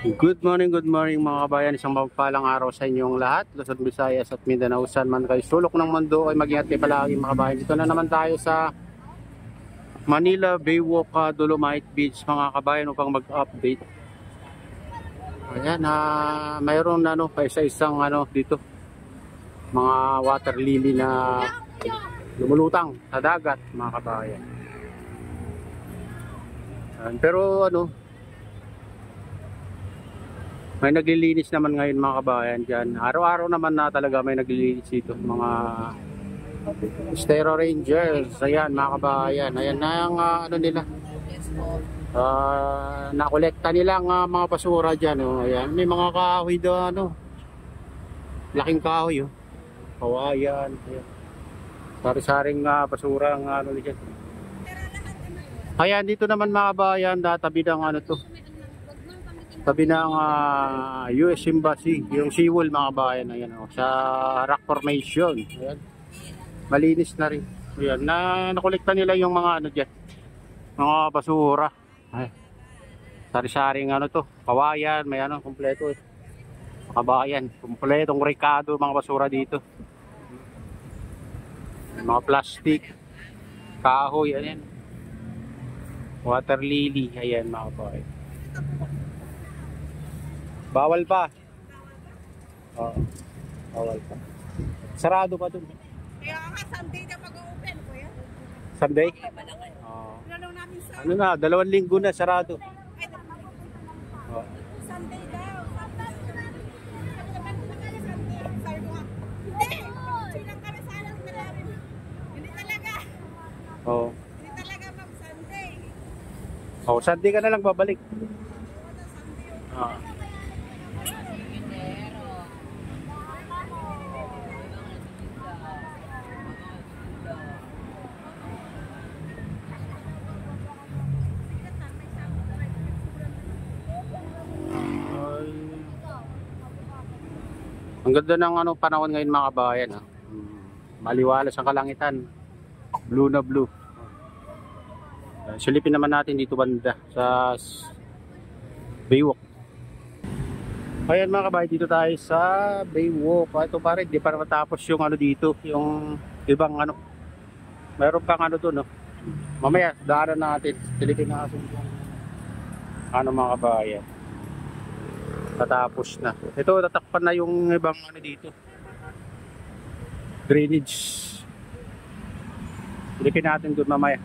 Good morning mga kabayan. Isang mapagpalang araw sa inyong lahat. Luzon, Visayas at Mindanao. Saan man kayo sulok ng mundo ay mag-ingat kayo palagi mga kabayan. Dito na naman tayo sa Manila Baywalk, Dolomite Beach mga kabayan upang mag-update. Ayan, mayroon pa isa-isang dito. Mga water lily na lumulutang sa dagat mga kabayan. Pero may naglilinis naman ngayon mga kabayan dyan. Araw-araw naman na talaga may naglilinis dito. Mga Stero Rangers. Ayan mga kabayan. Ayan na yung nila. Nakolekta nilang mga basura dyan. Ayan. May mga kahoy doon. Laking kahoy. Kawayan. Ayan. Sari-saring basura ang dyan. Ayan dito naman mga kabayan. Tabi ng tabi ng US Embassy, yung seawall mga kabayan, ayan sa rock formation. Ayan. Malinis na rin. Ayan, nakolekta nila yung mga diyan. Mga basura. Ay. Sari-saring kawayan, may kompleto kabayan, kompletong rekado mga basura dito. Mga plastic, kahoy, ayan. Water lily, ayan mga kabayan. Bawal pa. Oo. Bawal pa. Sarado pa doon. Kaya nga, Sunday na mag-open ko yan. Sunday? Oo. Ano na, 2 linggo na sarado. Sunday daw. Sabi ko nga, hindi. Silang kami sa alang malalim. Hindi talaga. Oo. Hindi talaga mag-Sunday. Oh, Sunday ka na lang babalik. Oo. Ang ganda ng panahon ngayon mga kabayan. Maliwalas ang kalangitan. Blue na blue. Silipin naman natin dito banda sa Baywalk. Ayan mga kabayan, dito tayo sa Baywalk. Ito pa rin, di pa matapos yung dito. Yung ibang mayroon pang doon. Mamaya, daanan natin. Silipin natin yung mga kabayan. Tatapos na. Ito, tatakpan na yung ibang dito. Drainage. Silipin natin doon mamaya.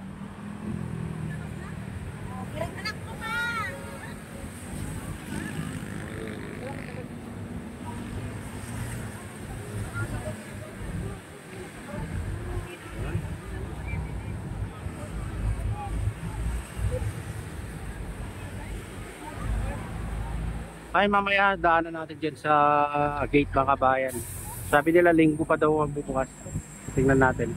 Ay mamaya daanan natin dyan sa gate mga kabayan. Sabi nila linggo pa daw ang bubukas. Tingnan natin.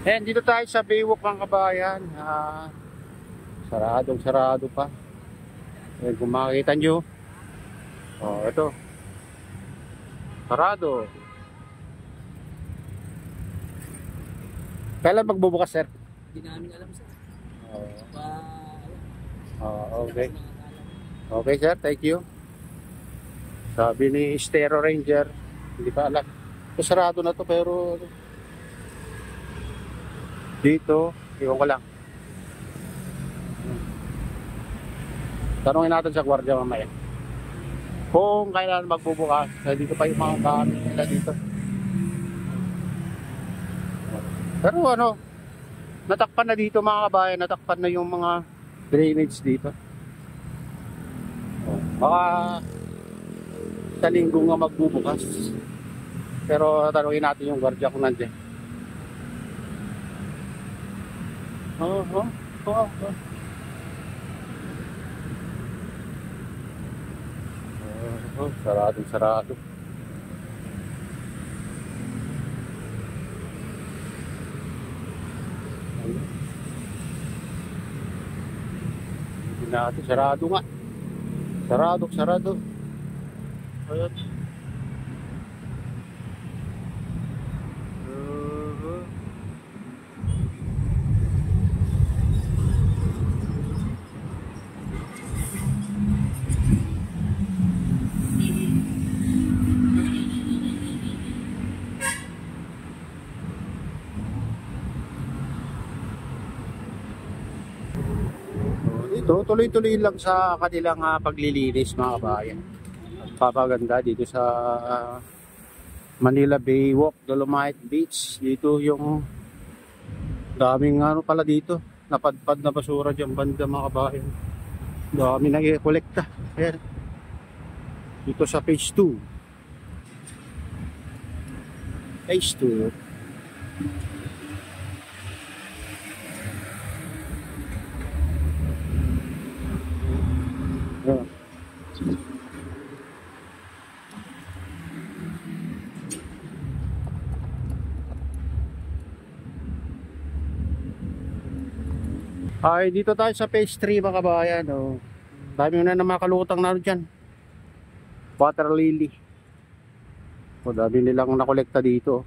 Ayan, dito tayo sa Baywalk mga kabayan. Sarado pa. Ayan, kung makikita nyo. Oh, ito. Sarado. Kailan magbubukas, sir? Hindi namin alam sir. Okay. Okay, sir. Thank you. Sabi ni Stero Ranger, hindi pa alam. Ito, sarado na to pero dito, iwan ko lang. Tanungin natin sa gwardiya mamaya kung kailan magbubukas. Dito pa yung mga dami nila dito. Pero natakpan na dito mga kabayan. Natakpan na yung mga drainage dito. Baka sa linggo nga magbubukas. Pero tanungin natin yung gwardiya kung nandiyan. Sarado. natin. Sarado nga. Sarado. Ayun. Ito, tuloy-tuloy lang sa kanilang paglilinis mga kabayan. Papaganda dito sa Manila Bay Walk, Dolomite Beach. Dito yung daming ano pala dito, napadpad na basura dyan banda mga kabayan. Dami na i-kolekta. Ayan. Dito sa phase 2. Phase 2. Ayan. Ay, dito tayo sa phase 3 mga kabayan. Oh. Dami na makalutang na dyan. Water lily. O, dami nilang nakolekta dito.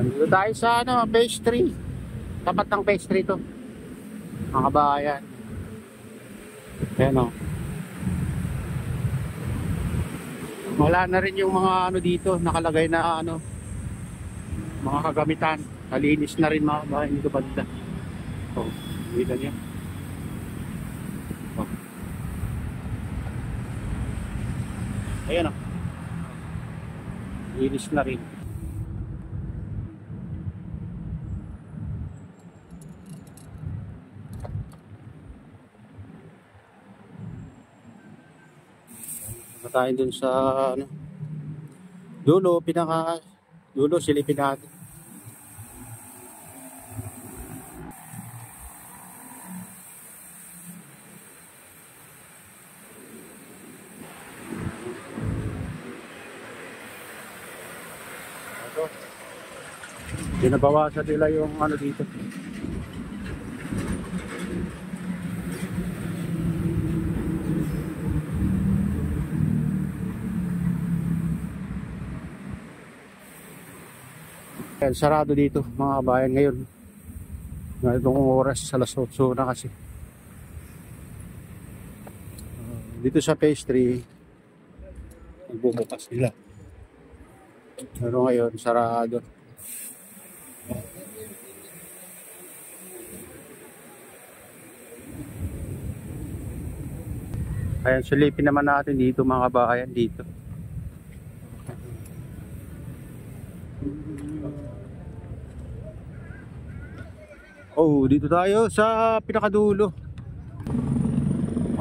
Dito tayo sa phase 3. Tapat ng phase 3 to. Mga kabayan. Ayan o. Wala na rin yung mga dito. Nakalagay na mga kagamitan. Nalinis na rin mga kabayan dito banda. O, kita niya. O. Ayan o. Linis na rin. Tayo dun sa dulo, pinaka dulo, silipin natin. Ito, binabawasan nila yung dito. Ayan, sarado dito mga kabayan ngayon. Ngayong oras sa alas 8 na kasi. Dito sa phase 3 nagbubukas nila. Pero ngayon sarado. Ayan, silipin naman natin dito mga kabayan dito. Oh, dito tayo sa pinakadulo.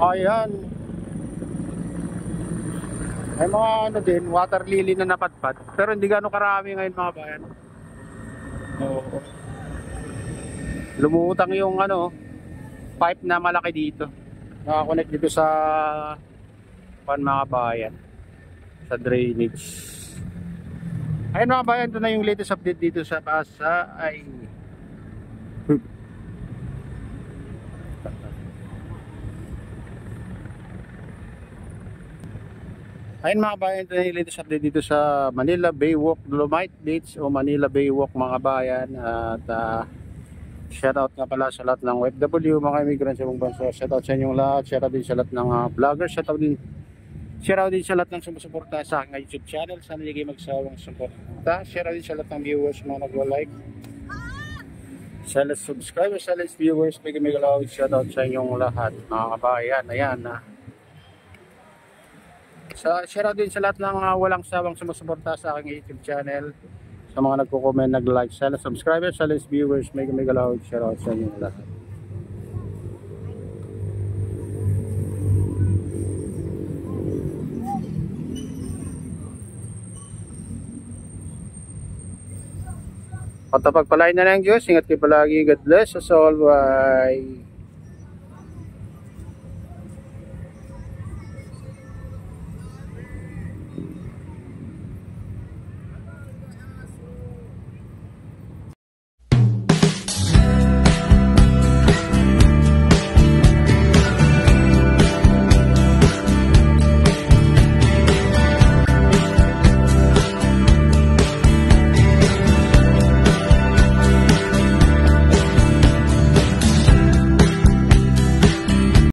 Ayan. May mga din, water lily na napadpad. Pero hindi gano'ng karami ngayon mga bayan. Oo. Lumutang yung pipe na malaki dito. Nakakonect dito sa mga bayan. Sa drainage. Ayun mga bayan, ito na yung latest update dito sa Pasay. Ayun mga bayan, ito na yung latest update dito sa Manila Bay Walk, Dolomite Beach o Manila Bay Walk mga bayan. At shoutout nga pala sa lahat ng OFW, mga immigrants sa ibang bansa. Shoutout sa inyong lahat, shoutout din sa lahat ng vloggers, shoutout din sa lahat ng sumusuporta sa aking YouTube channel. Sana hindi kayo magsawang suporta. Shoutout din sa lahat ng viewers, mga nagwa-like, sa lahat subscribers, sa lahat viewers, may galawin. Shoutout sa inyong lahat mga kabayan. Ayan shoutout din sa lahat ng walang sawang sumusuporta sa aking YouTube channel. Sa mga nagko-comment, nag-like, sa lahat subscribers, sa lahat viewers, may galawin. Shoutout sa inyong lahat. At pagpalain na ng Diyos, ingat kayo palagi. God bless us all. Bye.